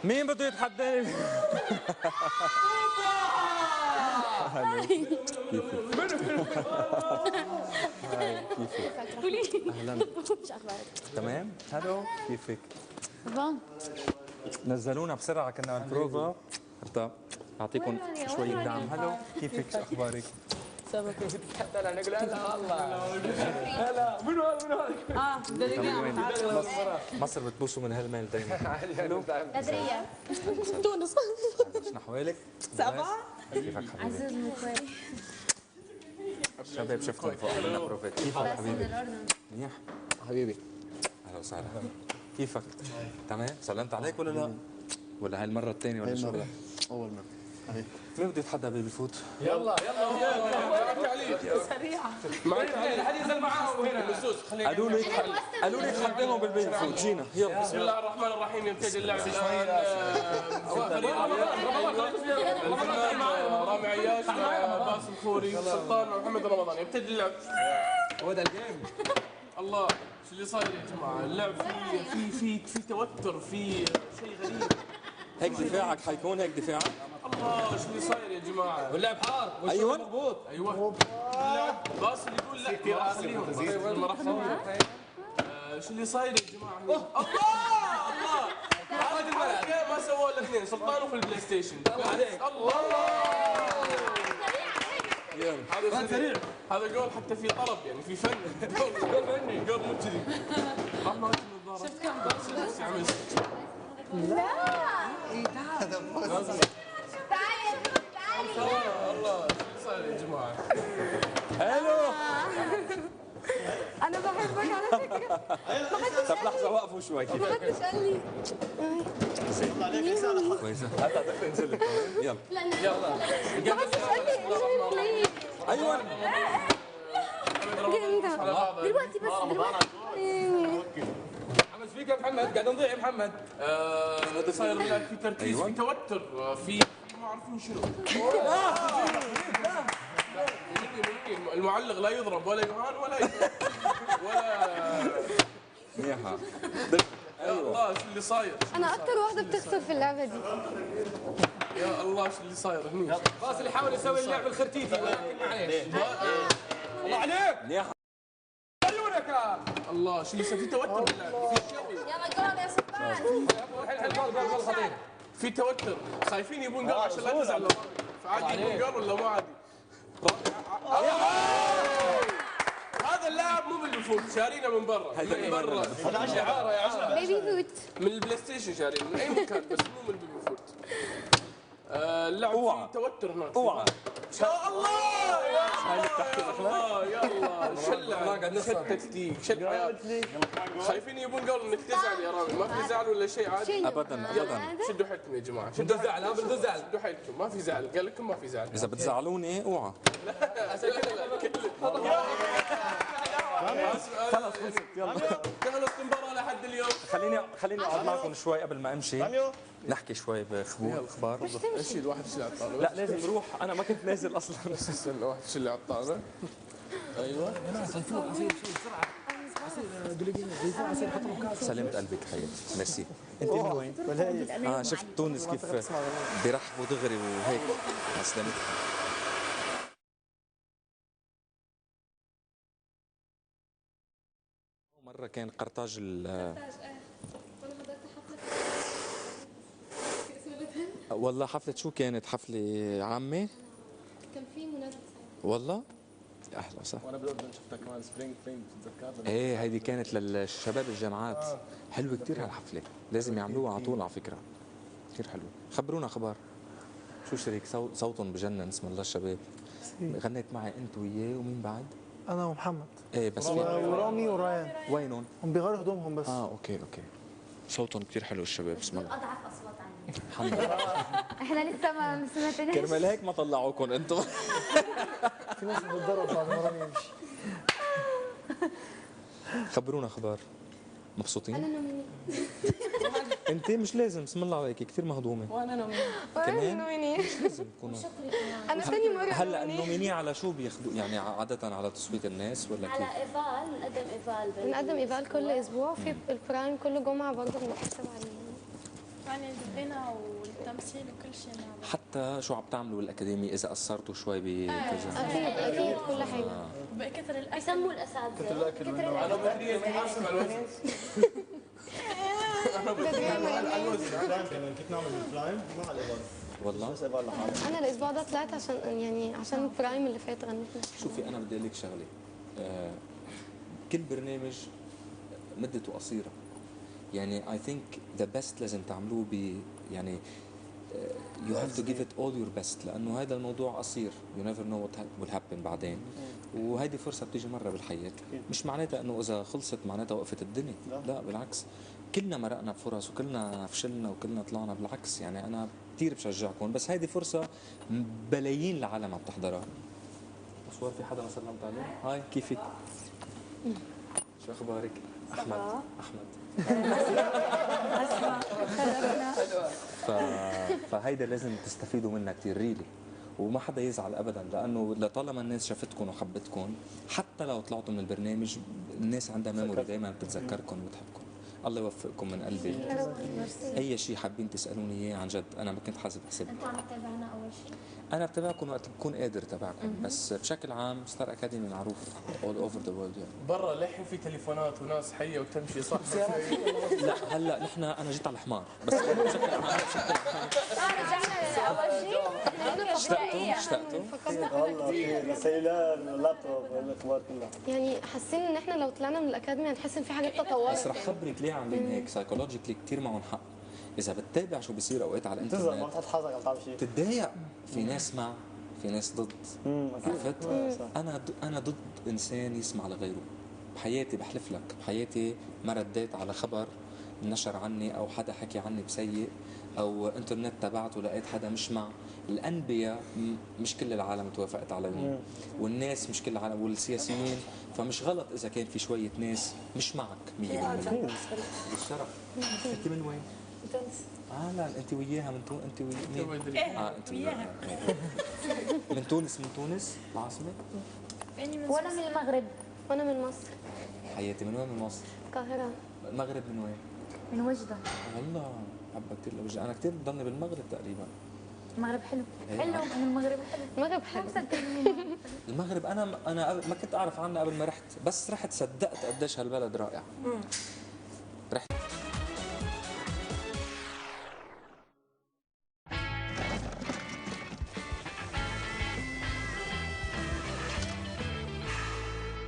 مين بده يتحداني؟ كيفك؟ اهلا. شو اخبارك؟ تمام؟ هلو كيفك؟ تمام. نزلونا بسرعه كنا على البروفا حتى اعطيكم شويه دعم. هلو كيفك؟ شو اخبارك؟ سبب كيف تتحدى لنا نقول هلا والله هلا منو هذا مصر بتبوسوا من هالميل دايما. حلو بدرية تونس شنو احوالك؟ سبعة كيفك حبيبي؟ عزيز من الكويت. شباب شفتهم فوق عملنا بروفات. كيفك حبيبي؟ منيح حبيبي اهلا وسهلا. كيفك؟ تمام؟ سلمت عليك ولا لا؟ ولا هاي المرة الثانية ولا شو؟ أول مرة. مين بده يتحدى بيبي فوت؟ يلا سريعة معك حد ينزل معاهم هنا بالسوس قالوا لي تحديهم بالبيبي فوت. جينا يلا. بسم الله الرحمن الرحيم يبتدي اللعب الان الفنان رامي عياش مع باسم خوري سلطان مع محمد رمضان. يبتدي اللعب. هو ده الجيم. الله شو اللي صاير يا جماعه؟ اللعب في توتر، في شيء غريب. هيك دفاعك حيكون هيك دفاعك؟ الله شو اللي صاير يا جماعه؟ واللعب حار ايوه مربوط. ايوه اللعب باسل يقول لا ما راح اخليهم ما راح اخليهم. شو اللي صاير يا جماعه؟ الله الله هذا الحركه ما سووها الاثنين سلطان وفي البلاي ستيشن. الله هذا سريع، هذا جول حتى في طرب يعني في فن. جول فني جول مو كذي. شفت كم جول؟ الله شو صاير يا جماعه؟ حلو. أنا بحبك على فكرة. طب لحظة وقفوا شوي كيف؟ محدش قال لي. كويسة. هلا بدك تنزل. يلا. يلا محدش قال لي. ايوه. دلوقتي بس دلوقتي. محمد فيك يا محمد قاعد نضيع يا محمد. اللي صاير اللعب في تركيز في توتر في ما عارفين شنو. المعلق لا يضرب ولا يهان ولا منيحة. يا الله شو اللي صاير؟ أنا أكتر واحدة بتخسر في اللعبة دي. يا الله شو اللي صاير هني؟ فاصل يحاول يسوي اللعب الخرتيتي ولكن معليش. الله عليك. منيحة. عيونك. الله شو اللي صاير؟ في توتر باللعب، في شوي، يلا جول يا سلطان. الحين جول خطير. في توتر، خايفين يبون جول عشان لا تزعل. فعادي يبون جول ولا ما عادي؟ هذا اللاعب مو بالبفوت، شارينه من برا. من برا. هذا اعاره يا عشرة. بيبي فوت. من البلاي ستيشن شارينه من اي مكان بس مو من بالبفوت. اللعب فيه توتر هناك. اوعى. يا الله يا الله يا الله شلع شد تكتيك شد حياتي. خايفين يبون جول انك تزعل يا رامي. ما في زعل ولا شيء عادي. ابدا يلا ابدا. شدوا حيلكم يا جماعه. بدو زعل ها بدو زعل. شدوا حيلكم ما في زعل. قال لكم ما في زعل. اذا بتزعلوني اوعى. خلص خلصت يلا. خلص المباراه لحد اليوم. خليني اقعد معكم شوي قبل ما امشي. نحكي شوي باخبار. ايش الواحد يشيل على الطاوله؟ لا لازم نروح. انا ما كنت نازل اصلا. استنى واحد يشيل على الطاوله. ايوه سلامة قلبك حياتي. ميرسي. انت من وين؟ شفت تونس كيف بيرحبوا دغري وهيك. سلامتك. مرة كان قرطاج والله حفلة شو كانت؟ حفلة عامة؟ كان في مناسبة. والله؟ أهلا وسهلا. وأنا بالأردن شفتها كمان سبرينج فليم بتتذكر؟ ايه هيدي كانت للشباب الجامعات. حلوة كتير هالحفلة. لازم يعملوها على طول على فكرة. كتير حلوة. خبرونا أخبار. شو شريك صوتهم بجنن اسم الله الشباب. غنيت معي أنت وياه ومين بعد؟ انا ومحمد ايه بس ورامي وريان. وينهم؟ هم بيغيروا هدومهم بس. اوكي صوتهم كثير حلو الشباب اسم الله. أضعف أصوات عني. الحمد لله. إحنا لسه ما سمعتناش. كرمال هيك ما طلعوكم انتم. في ناس بتتضرب بعد ما رامي يمشي. خبرونا اخبار. مبسوطين؟ أنا نوميني. انت مش لازم اسم الله عليك كثير مهضومه. وأنا كمان؟ نوميني. مش لازم تكونوا. أنا ثاني مرة. هلا النوميني على شو بياخذوا يعني عاده على تصويت الناس ولا كيف؟ على ايفال نقدم ايفال بنقدم إيفال كل أسبوع. في البرايم كل جمعة برضه بنحسب عليه. يعني الغنى والتمثيل وكل شيء مع بعض. حتى شو عم تعملوا بالاكاديمي اذا قصرتوا شوي باتجاه اكيد اكيد كل حاجه. بكثر الاكل بيسموا الاساتذه كتر الأكل منه. انا بدري بحاسب على الوزن. انا بدري على الوزن. كمان كنت نعمل البرايم مع الإيفان. والله. بس إبقى لحالي. انا الاسبوع ده طلعت عشان برايم اللي فات غنيت نفسي. شوفي انا بدي اقول لك شغله كل برنامج مدته قصيره يعني اي ثينك ذا بيست لازم تعملوه يعني you have to give it all your best لانه هذا الموضوع قصير you never know what will happen بعدين وهيدي فرصه بتيجي مره بالحياه مش معناتها انه اذا خلصت معناتها وقفت الدنيا لا بالعكس كلنا مرقنا بفرص وكلنا فشلنا وكلنا طلعنا بالعكس يعني انا كثير بشجعكم بس هيدي فرصه بلايين العالم عم تحضرها مصور في حدا ما سلمت عليه هاي كيفك شو اخبارك احمد فهيدا لازم تستفيدوا منها كثير ريلي وما حدا يزعل ابدا لانه لطالما الناس شافتكم وحبتكم حتى لو طلعتوا من البرنامج الناس عندها ميموري دائما بتتذكركم وبتحبكم الله يوفقكم من قلبي اي شيء حابين تسالوني اياه عن جد انا ما كنت حاسب حسب انتوا عم تتابعنا اول شيء؟ انا بتابعكم وقت بكون قادر تابعكم بس بشكل عام ستار اكاديمي معروف all over the world يعني برا للحين في تليفونات وناس حيه وتمشي صح لا هلا نحن انا جيت على الحمار بس بشكل عام رجعنا لاول شيء احنا اشتقتوا والله في رسائلات اللابتوب الأخبار كلها. يعني حاسين ان احنا لو طلعنا من الاكاديمي هنحس ان في حاجات تطورت بس رح خبرك ليه عاملين هيك سايكولوجيكلي كثير معهم حق اذا بتتابع شو بصير اوقات على تزعل ما الانترنت تحط حظك عم تعمل شيء. تتضايق في ناس مع في ناس ضد عرفت انا ضد انسان يسمع لغيره بحياتي بحلف لك بحياتي ما رديت على خبر نشر عني او حدا حكي عني بسيء او انترنت تبعته لقيت حدا مش مع الانبياء مش كل العالم توافقت عليهم والناس مش كل العالم والسياسيين فمش غلط اذا كان في شويه ناس مش معك 100% بالشرف انت من وين؟ تونس. لا انت وياها من تونس انت تو وياها بدري. انت وياها من تونس العاصمه يعني من وانا من المغرب وانا من مصر حياتي من وين من مصر القاهره المغرب من وين من وجده والله حبه كثير لوجه انا كثير بضلني بالمغرب تقريبا المغرب حلو إيه. حلو من المغرب حلو المغرب حلو المغرب انا ما كنت اعرف عنها قبل ما رحت بس رحت صدقت قديش هالبلد رائع رحت